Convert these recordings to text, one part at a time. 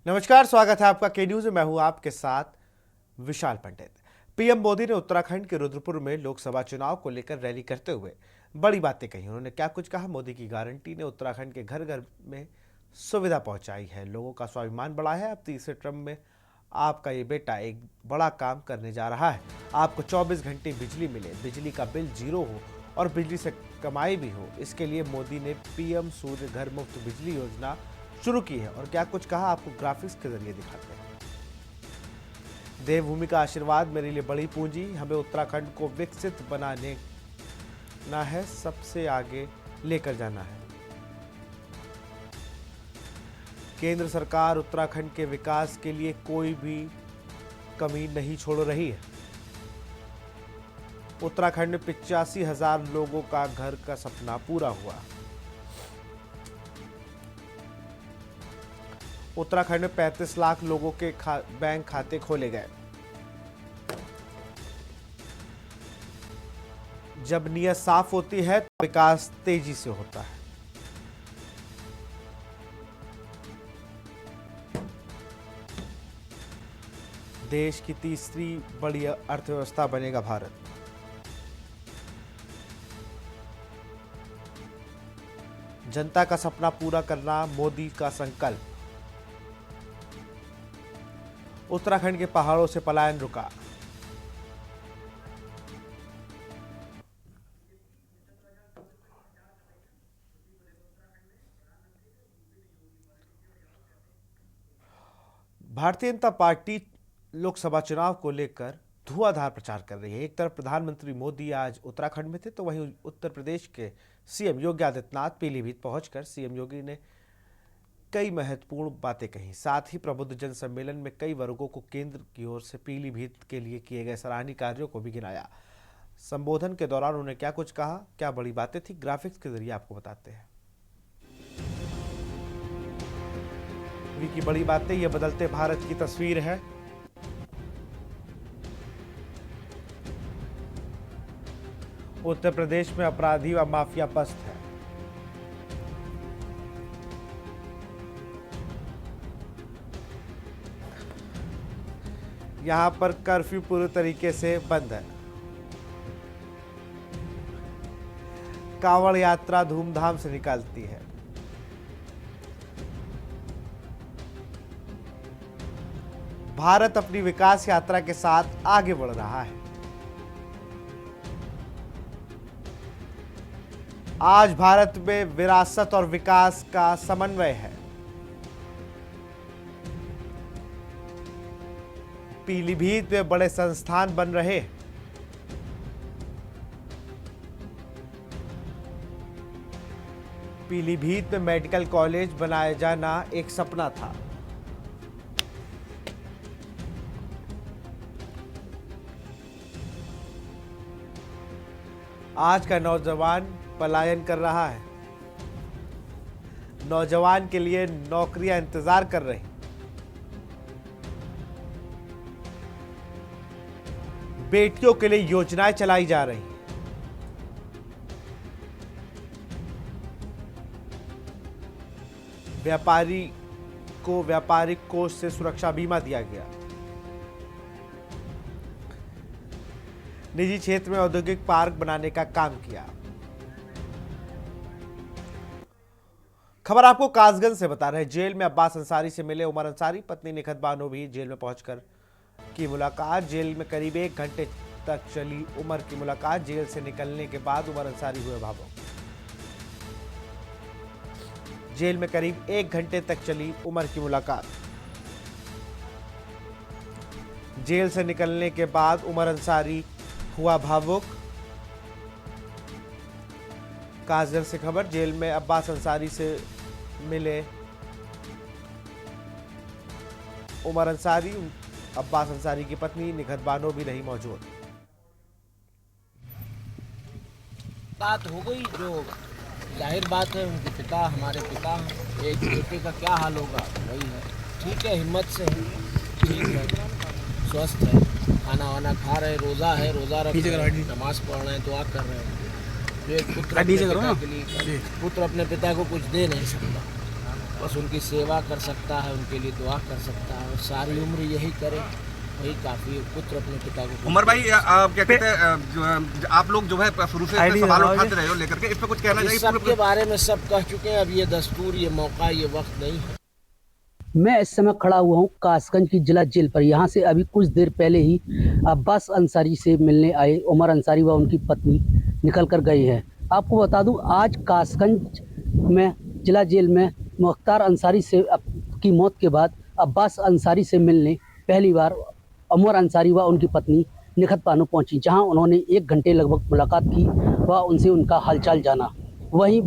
नमस्कार, स्वागत है आपका के न्यूज में। मैं हूं आपके साथ विशाल पंडित। पीएम मोदी ने उत्तराखंड के रुद्रपुर में लोकसभा चुनाव को लेकर रैली करते हुए बड़ी बातें कही। उन्होंने क्या कुछ कहा? मोदी की गारंटी ने उत्तराखंड के घर घर में सुविधा पहुंचाई है, लोगों का स्वाभिमान बढ़ा है। अब तीसरे टर्म में आपका ये बेटा एक बड़ा काम करने जा रहा है। आपको 24 घंटे बिजली मिले, बिजली का बिल 0 हो और बिजली से कमाई भी हो। इसके लिए मोदी ने पीएम सूर्य घर मुफ्त बिजली योजना शुरू की है। और क्या कुछ कहा, आपको ग्राफिक्स के जरिए दिखाते हैं। देवभूमि का आशीर्वाद मेरे लिए बड़ी पूंजी, हमें उत्तराखंड को विकसित बनाने ना है, सबसे आगे लेकर जाना है। केंद्र सरकार उत्तराखंड के विकास के लिए कोई भी कमी नहीं छोड़ रही है। उत्तराखंड में 85,000 लोगों का घर का सपना पूरा हुआ। उत्तराखंड में 35 लाख लोगों के बैंक खाते खोले गए। जब नीयत साफ होती है तो विकास तेजी से होता है। देश की तीसरी बड़ी अर्थव्यवस्था बनेगा भारत। जनता का सपना पूरा करना मोदी का संकल्प। उत्तराखंड के पहाड़ों से पलायन रुका। भारतीय जनता पार्टी लोकसभा चुनाव को लेकर धुआंधार प्रचार कर रही है। एक तरफ प्रधानमंत्री मोदी आज उत्तराखंड में थे, तो वहीं उत्तर प्रदेश के सीएम योगी आदित्यनाथ पीलीभीत पहुंचकर सीएम योगी ने कई महत्वपूर्ण बातें कही। साथ ही प्रबुद्ध जन सम्मेलन में कई वर्गों को केंद्र की ओर से पीलीभीत के लिए किए गए सराहनीय कार्यों को भी गिनाया। संबोधन के दौरान उन्होंने क्या कुछ कहा, क्या बड़ी बातें थी, ग्राफिक्स के जरिए आपको बताते हैं। की बड़ी बातें, ये बदलते भारत की तस्वीर है। उत्तर प्रदेश में अपराधी व माफिया पस्त है। यहां पर कर्फ्यू पूरी तरीके से बंद है। कांवड़ यात्रा धूमधाम से निकलती है। भारत अपनी विकास यात्रा के साथ आगे बढ़ रहा है। आज भारत में विरासत और विकास का समन्वय है। पीलीभीत में बड़े संस्थान बन रहे हैं। पीलीभीत में मेडिकल कॉलेज बनाया जाना एक सपना था। आज का नौजवान पलायन कर रहा है। नौजवान के लिए नौकरियां इंतजार कर रही। बेटियों के लिए योजनाएं चलाई जा रही। व्यापारी को व्यापारिक कोष से सुरक्षा बीमा दिया गया। निजी क्षेत्र में औद्योगिक पार्क बनाने का काम किया। खबर आपको कासगंज से बता रहे हैं। जेल में अब्बास अंसारी से मिले उमर अंसारी, पत्नी निखत बानो भी जेल में पहुंचकर की मुलाकात। जेल में करीब 1 घंटे तक चली उमर की मुलाकात। जेल से निकलने के बाद उमर अंसारी हुए भावुक। जेल में करीब 1 घंटे तक चली उमर की मुलाकात। जेल से निकलने के बाद उमर अंसारी हुआ भावुक। कासगंज से खबर। जेल में अब्बास अंसारी से मिले उमर अंसारी, अब्बास अंसारी की पत्नी निखत बानो भी रही मौजूद। बात हो गई, जो जाहिर बात है, उनके पिता हमारे पिता, एक बेटे का क्या हाल होगा वही है। ठीक है, हिम्मत से है, ठीक है, स्वस्थ है, खाना वाना खा रहे, रोज़ा है, रोज़ा रख रहे, नमाज पढ़ रहे हैं, दुआ कर रहे हैं। एक पुत्र अपने पिता को कुछ दे नहीं सकता, बस उनकी सेवा कर सकता है, उनके लिए दुआ कर सकता है और सारी उम्र यही करे, वही काफ़ी। पुत्र अपने पिता को। उमर भाई, क्या कहते हैं, आप लोग जो है शुरू से इस पे सवाल उठाते रहे हो लेकर के, इस पे कुछ कहना इस चाहिए? सब के बारे में सब कह चुके हैं। अब ये दस्तूर, ये मौका, ये वक्त नहीं है। मैं इस समय खड़ा हुआ हूँ कासगंज की जिला जेल पर। यहाँ से अभी कुछ देर पहले ही अब्बास अंसारी से मिलने आए उमर अंसारी व उनकी पत्नी निकल कर गई हैं। आपको बता दूं, आज कासगंज में जिला जेल में मुख्तार अंसारी से की मौत के बाद अब्बास अंसारी से मिलने पहली बार उमर अंसारी व उनकी पत्नी निखत पानो पहुंची, जहां उन्होंने 1 घंटे लगभग मुलाकात की व उनसे उनका हालचाल जाना। वहीं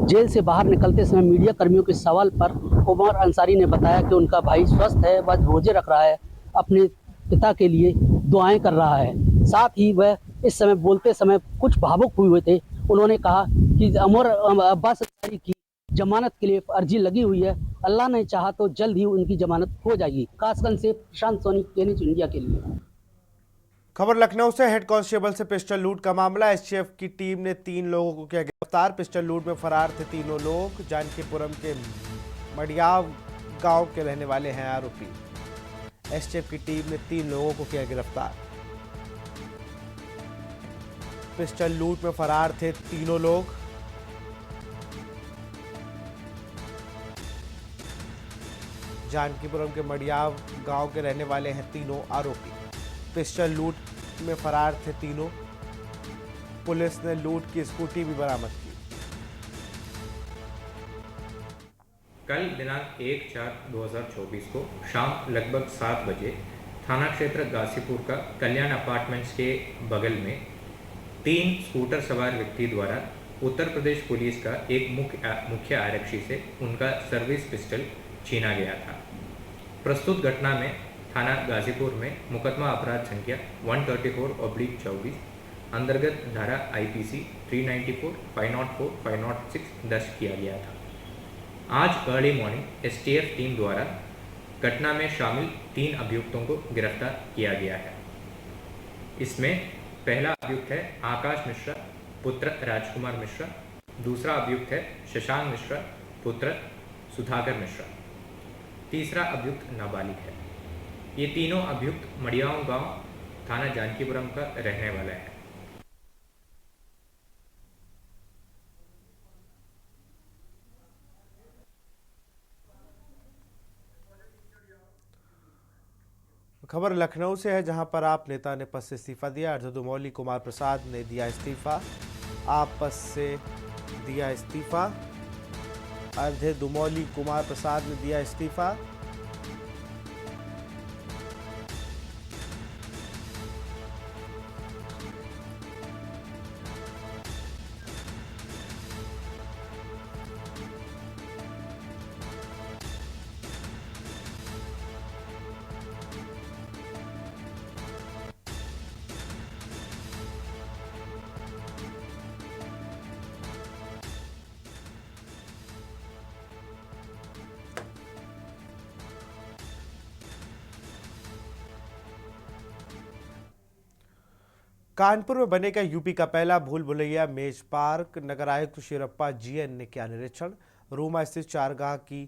जेल से बाहर निकलते समय मीडिया कर्मियों के सवाल पर उमर अंसारी ने बताया कि उनका भाई स्वस्थ है, वह रोजे रख रहा है, अपने पिता के लिए दुआएं कर रहा है। साथ ही वह इस समय बोलते समय कुछ भावुक हुए थे। उन्होंने कहा कि अब्बास अंसारी की जमानत के लिए अर्जी लगी हुई है, अल्लाह ने चाहा तो जल्द ही उनकी जमानत हो जाएगी। कासगंज से प्रशांत सोनी, टेनिस इंडिया के लिए। खबर लखनऊ से। हेड कांस्टेबल से पिस्टल लूट का मामला। एसटीएफ की टीम ने 3 लोगों को किया गिरफ्तार। पिस्टल लूट में फरार थे तीनों लोग। जानकीपुरम के मडियाव गांव के रहने वाले हैं आरोपी। एसटीएफ की टीम ने 3 लोगों को किया गिरफ्तार। पिस्टल लूट में फरार थे तीनों लोग। जानकीपुरम के मडियाव गांव के रहने वाले हैं तीनों आरोपी। पिस्टल लूट में फरार थे तीनों। पुलिस ने लूट की स्कूटी भी बरामद की। कल दिनांक 1/4/2024 को शाम लगभग 7 बजे थाना क्षेत्र गाजीपुर का कल्याण अपार्टमेंट्स के बगल में 3 स्कूटर सवार व्यक्ति द्वारा उत्तर प्रदेश पुलिस का एक मुख्य आरक्षी से उनका सर्विस पिस्टल छीना गया था। प्रस्तुत घटना में थाना गाजीपुर में मुकदमा अपराध संख्या 134/24 अंतर्गत धारा आईपीसी 394, 504, 506 दर्ज किया गया था। आज अर्ली मॉर्निंग एसटीएफ टीम द्वारा घटना में शामिल 3 अभियुक्तों को गिरफ्तार किया गया है। इसमें पहला अभियुक्त है आकाश मिश्रा पुत्र राजकुमार मिश्रा। दूसरा अभियुक्त है शशांक मिश्रा पुत्र सुधाकर मिश्रा। तीसरा अभियुक्त नाबालिग है। ये तीनों अभियुक्त मडियाव गांव थाना जानकीपुरम का रहने वाला है। खबर लखनऊ से है, जहां पर आप नेता ने पद से इस्तीफा दिया। अर्ध दुमौली कुमार प्रसाद ने दिया इस्तीफा। आप पद से दिया इस्तीफा। अर्ध दुमौली कुमार प्रसाद ने दिया इस्तीफा। कानपुर में बनेगा यूपी का पहला भूल भुलैया मेज पार्क। नगर आयुक्त शिरप्पा जीएन ने किया निरीक्षण। रूमा स्थित चारगाह की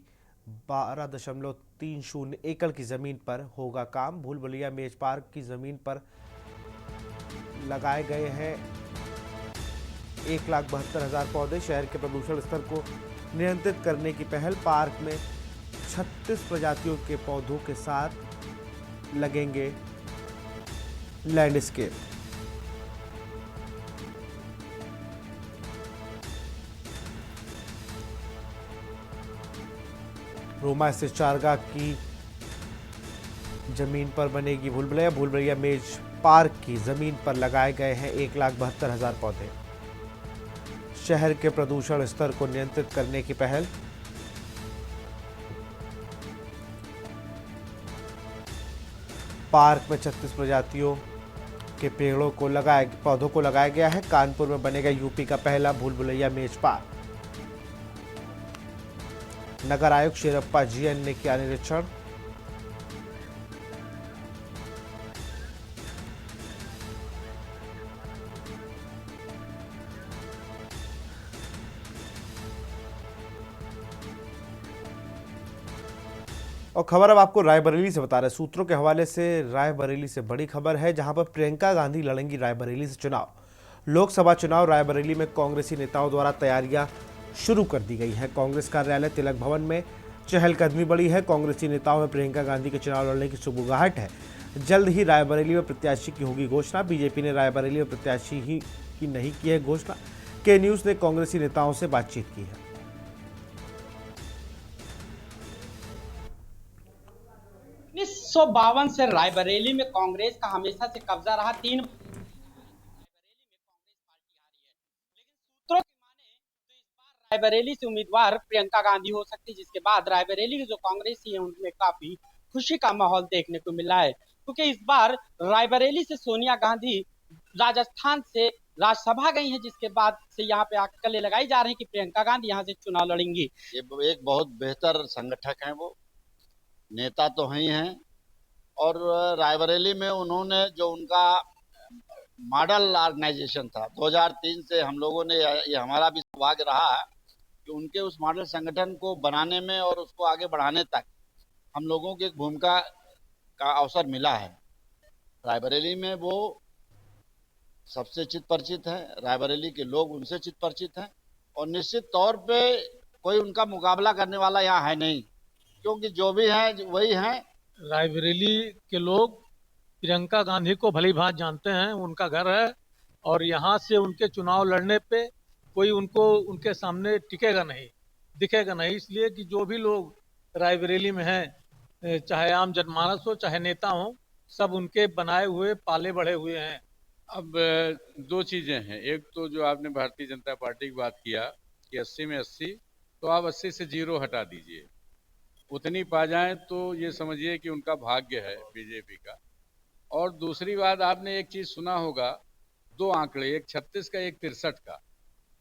12.30 एकड़ की जमीन पर होगा काम। भूल भुलैया मेज पार्क की जमीन पर लगाए गए हैं 1,72,000 पौधे। शहर के प्रदूषण स्तर को नियंत्रित करने की पहल। पार्क में 36 प्रजातियों के पौधों के साथ लगेंगे लैंडस्केप। रोमा स्थित चारगाह की जमीन पर बनेगी भूल भुलैया। भूल भुलैया मेज पार्क की जमीन पर लगाए गए हैं 1,72,000 पौधे। शहर के प्रदूषण स्तर को नियंत्रित करने की पहल। पार्क में 36 प्रजातियों के पौधों को लगाया गया है। कानपुर में बनेगा यूपी का पहला भूल भुलैया मेज पार्क। नगर आयुक्त शिरप्पा जीएन ने किया निरीक्षण। और खबर अब आपको रायबरेली से बता रहे सूत्रों के हवाले से। रायबरेली से बड़ी खबर है, जहां पर प्रियंका गांधी लड़ेंगी रायबरेली से चुनाव। लोकसभा चुनाव रायबरेली में कांग्रेसी नेताओं द्वारा तैयारियां शुरू कर दी गई हैं। कांग्रेस कार्यालय तिलक भवन में चहलकदमी बढ़ी है। कांग्रेसी नेताओं में प्रियंका गांधी के चुनाव लड़ने की सुगबुगाहट है। जल्द ही रायबरेली में प्रत्याशी की होगी घोषणा। बीजेपी ने रायबरेली में प्रत्याशी ही की नहीं की है घोषणा। के न्यूज ने कांग्रेसी नेताओं से बातचीत की है। 1952 से रायबरेली में कांग्रेस का हमेशा से कब्जा रहा। 3 सूत्रों की माने तो इस बार रायबरेली से उम्मीदवार प्रियंका गांधी हो सकती है, जिसके बाद रायबरेली के जो कांग्रेसी है उनमें काफी खुशी का माहौल देखने को मिला है, क्योंकि इस बार रायबरेली से सोनिया गांधी राजस्थान से राज्यसभा गई हैं, जिसके बाद से यहाँ पे अटकलें लगाई जा रही हैं कि प्रियंका गांधी यहाँ से चुनाव लड़ेंगी। ये एक बहुत बेहतर संगठक हैं, वो नेता तो ही हैं, और रायबरेली में उन्होंने जो उनका मॉडल ऑर्गेनाइजेशन था 2003 से, हम लोगों ने ये हमारा भी सौभाग्य रहा है कि उनके उस मॉडल संगठन को बनाने में और उसको आगे बढ़ाने तक हम लोगों की एक भूमिका का अवसर मिला है। रायबरेली में वो सबसे चित परिचित है, रायबरेली के लोग उनसे चित परिचित हैं, और निश्चित तौर पे कोई उनका मुकाबला करने वाला यहाँ है नहीं, क्योंकि जो भी है वही है। रायबरेली के लोग प्रियंका गांधी को भली भांति जानते हैं, उनका घर है, और यहाँ से उनके चुनाव लड़ने पे कोई उनके सामने टिकेगा नहीं, दिखेगा नहीं, इसलिए कि जो भी लोग रायबरेली में हैं, चाहे आम जनमानस हो चाहे नेता हो, सब उनके बनाए हुए पाले बढ़े हुए हैं। अब दो चीज़ें हैं, एक तो जो आपने भारतीय जनता पार्टी की बात किया कि 80 में 80, तो आप 80 से 0 हटा दीजिए, उतनी पा जाएं तो ये समझिए कि उनका भाग्य है बीजेपी का। और दूसरी बात, आपने एक चीज़ सुना होगा, 2 आंकड़े, एक 36 का एक 63 का,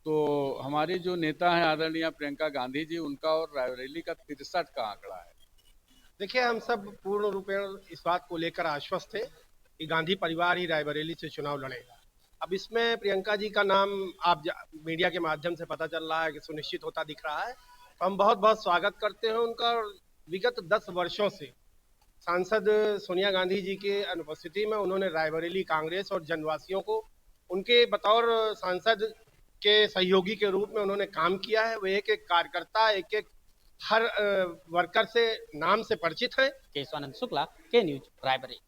तो हमारी जो नेता हैं आदरणीय प्रियंका गांधी जी, उनका और रायबरेली का 63 का आंकड़ा है। देखिए, हम सब पूर्ण रूपेण इस बात को लेकर आश्वस्त थे कि गांधी परिवार ही रायबरेली से चुनाव लड़ेगा। अब इसमें प्रियंका जी का नाम आप मीडिया के माध्यम से पता चल रहा है कि सुनिश्चित होता दिख रहा है, तो हम बहुत बहुत स्वागत करते हैं उनका। विगत 10 वर्षों से सांसद सोनिया गांधी जी के अनुपस्थिति में उन्होंने रायबरेली कांग्रेस और जनवासियों को उनके बतौर सांसद के सहयोगी के रूप में उन्होंने काम किया है। वो एक एक कार्यकर्ता, एक एक हर वर्कर से नाम से परिचित हैं। केशवानंद शुक्ला, के न्यूज, रायबरेली।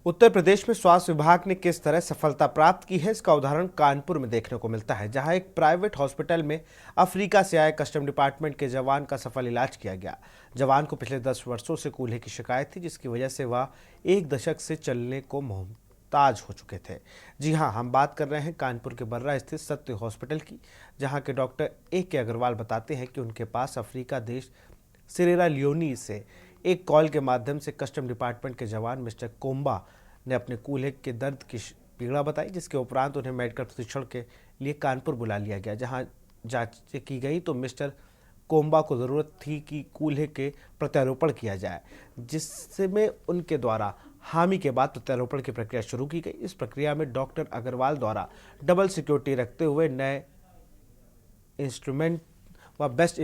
उत्तर प्रदेश में स्वास्थ्य विभाग ने किस तरह सफलता प्राप्त की है, इसका उदाहरण कानपुर में देखने को मिलता है, जहां एक प्राइवेट हॉस्पिटल में अफ्रीका से आए कस्टम डिपार्टमेंट के जवान का सफल इलाज किया गया। जवान को पिछले 10 वर्षों से कूल्हे की शिकायत थी, जिसकी वजह से वह 1 दशक से चलने को मोहताज हो चुके थे। जी हां, हम बात कर रहे हैं कानपुर के बर्रा स्थित सत्य हॉस्पिटल की, जहाँ के डॉक्टर A.K. अग्रवाल बताते हैं कि उनके पास अफ्रीका देश सिरेरा लियोनी से एक कॉल के माध्यम से कस्टम डिपार्टमेंट के जवान मिस्टर कोम्बा ने अपने कूल्हे के दर्द की पीड़ा बताई, जिसके उपरांत उन्हें मेडिकल प्रशिक्षण के लिए कानपुर बुला लिया गया, जहां जांच की गई तो मिस्टर कोम्बा को ज़रूरत थी कि कूल्हे के प्रत्यारोपण किया जाए, जिसमें उनके द्वारा हामी के बाद प्रत्यारोपण की प्रक्रिया शुरू की गई। इस प्रक्रिया में डॉक्टर अग्रवाल द्वारा डबल सिक्योरिटी रखते हुए नए इंस्ट्रूमेंट व बेस्ट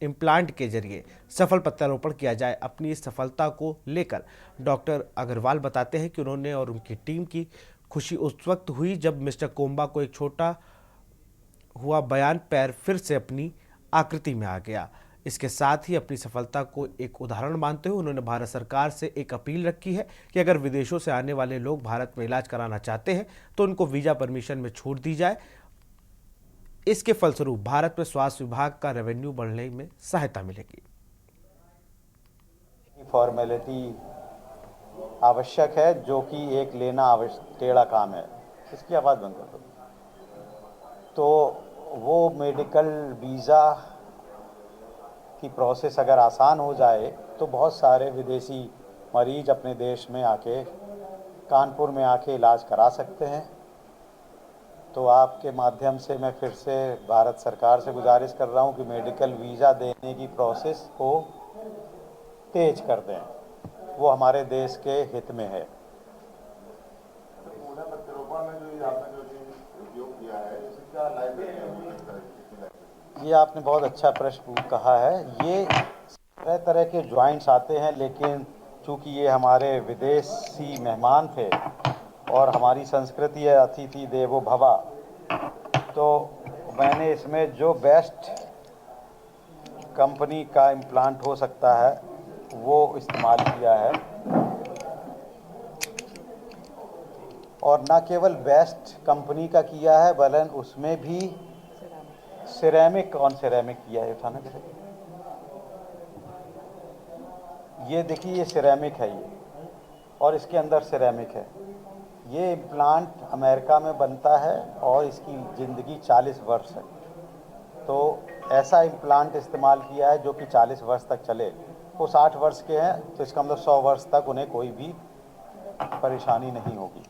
इम्प्लांट के जरिए सफल प्रत्यारोपण किया जाए। अपनी इस सफलता को लेकर डॉक्टर अग्रवाल बताते हैं कि उन्होंने और उनकी टीम की खुशी उस वक्त हुई जब मिस्टर कोम्बा को एक छोटा हुआ बयान पैर फिर से अपनी आकृति में आ गया। इसके साथ ही अपनी सफलता को एक उदाहरण मानते हुए उन्होंने भारत सरकार से एक अपील रखी है कि अगर विदेशों से आने वाले लोग भारत में इलाज कराना चाहते हैं तो उनको वीजा परमिशन में छूट दी जाए। इसके फलस्वरूप भारत में स्वास्थ्य विभाग का रेवेन्यू बढ़ने में सहायता मिलेगी। फॉर्मेलिटी आवश्यक है, जो कि एक लेना टेढ़ा काम है। इसकी आवाज़ बंद कर दो। तो वो मेडिकल वीज़ा की प्रोसेस अगर आसान हो जाए तो बहुत सारे विदेशी मरीज अपने देश में आके कानपुर में आके इलाज करा सकते हैं। तो आपके माध्यम से मैं फिर से भारत सरकार से गुजारिश कर रहा हूं कि मेडिकल वीज़ा देने की प्रोसेस को तेज कर दें, वो हमारे देश के हित में है। ये आपने बहुत अच्छा प्रश्न कहा है। ये तरह तरह के ज्वाइंट्स आते हैं, लेकिन चूंकि ये हमारे विदेशी मेहमान थे और हमारी संस्कृति है अतिथि देवो भवा, तो मैंने इसमें जो बेस्ट कंपनी का इम्प्लांट हो सकता है वो इस्तेमाल किया है। और न केवल बेस्ट कंपनी का किया है बल्कि उसमें भी सिरेमिक ऑन सिरेमिक किया है। उठाना चाहिए, ये देखिए, ये सिरेमिक है ये, और इसके अंदर सिरेमिक है। ये इम्प्लांट अमेरिका में बनता है और इसकी ज़िंदगी 40 वर्ष है। तो ऐसा इम्प्लांट इस्तेमाल किया है जो कि 40 वर्ष तक चले। वो 60 वर्ष के हैं तो इसका मतलब 100 वर्ष तक उन्हें कोई भी परेशानी नहीं होगी।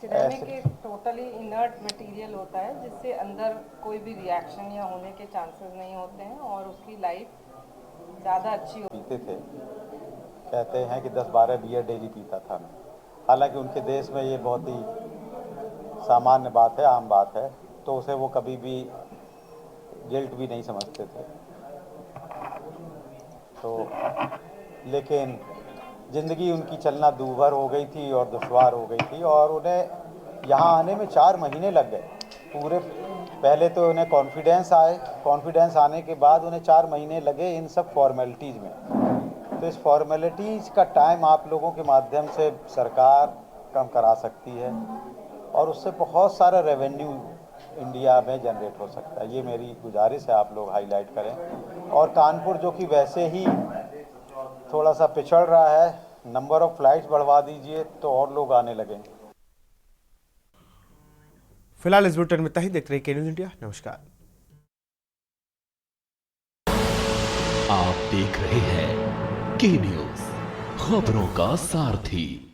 सिरेमिक एक टोटली इनर्ट मटेरियल होता है जिससे अंदर कोई भी रिएक्शन या होने के चांसेस नहीं होते हैं और उसकी लाइफ ज़्यादा अच्छी पीते थे, कहते हैं कि 10-12 बियर डेली पीता था मैं। हालांकि उनके देश में ये बहुत ही सामान्य बात है, आम बात है, तो उसे वो कभी भी गिल्ट भी नहीं समझते थे। तो लेकिन ज़िंदगी उनकी चलना दूभर हो गई थी और दुश्वार हो गई थी, और उन्हें यहाँ आने में 4 महीने लग गए पूरे। पहले तो उन्हें कॉन्फिडेंस आने के बाद उन्हें 4 महीने लगे इन सब फॉर्मेलिटीज़ में। तो इस फॉर्मेलिटीज़ का टाइम आप लोगों के माध्यम से सरकार कम करा सकती है और उससे बहुत सारा रेवेन्यू इंडिया में जनरेट हो सकता है। ये मेरी गुजारिश है, आप लोग हाईलाइट करें। और कानपुर जो कि वैसे ही थोड़ा सा पिछड़ रहा है, नंबर ऑफ फ्लाइट्स बढ़वा दीजिए तो और लोग आने लगेंगे। फिलहाल इस बुलेटिन में तही देखते रहिए के न्यूज़ इंडिया। नमस्कार। आप देख रहे हैं के न्यूज़, खबरों का सारथी।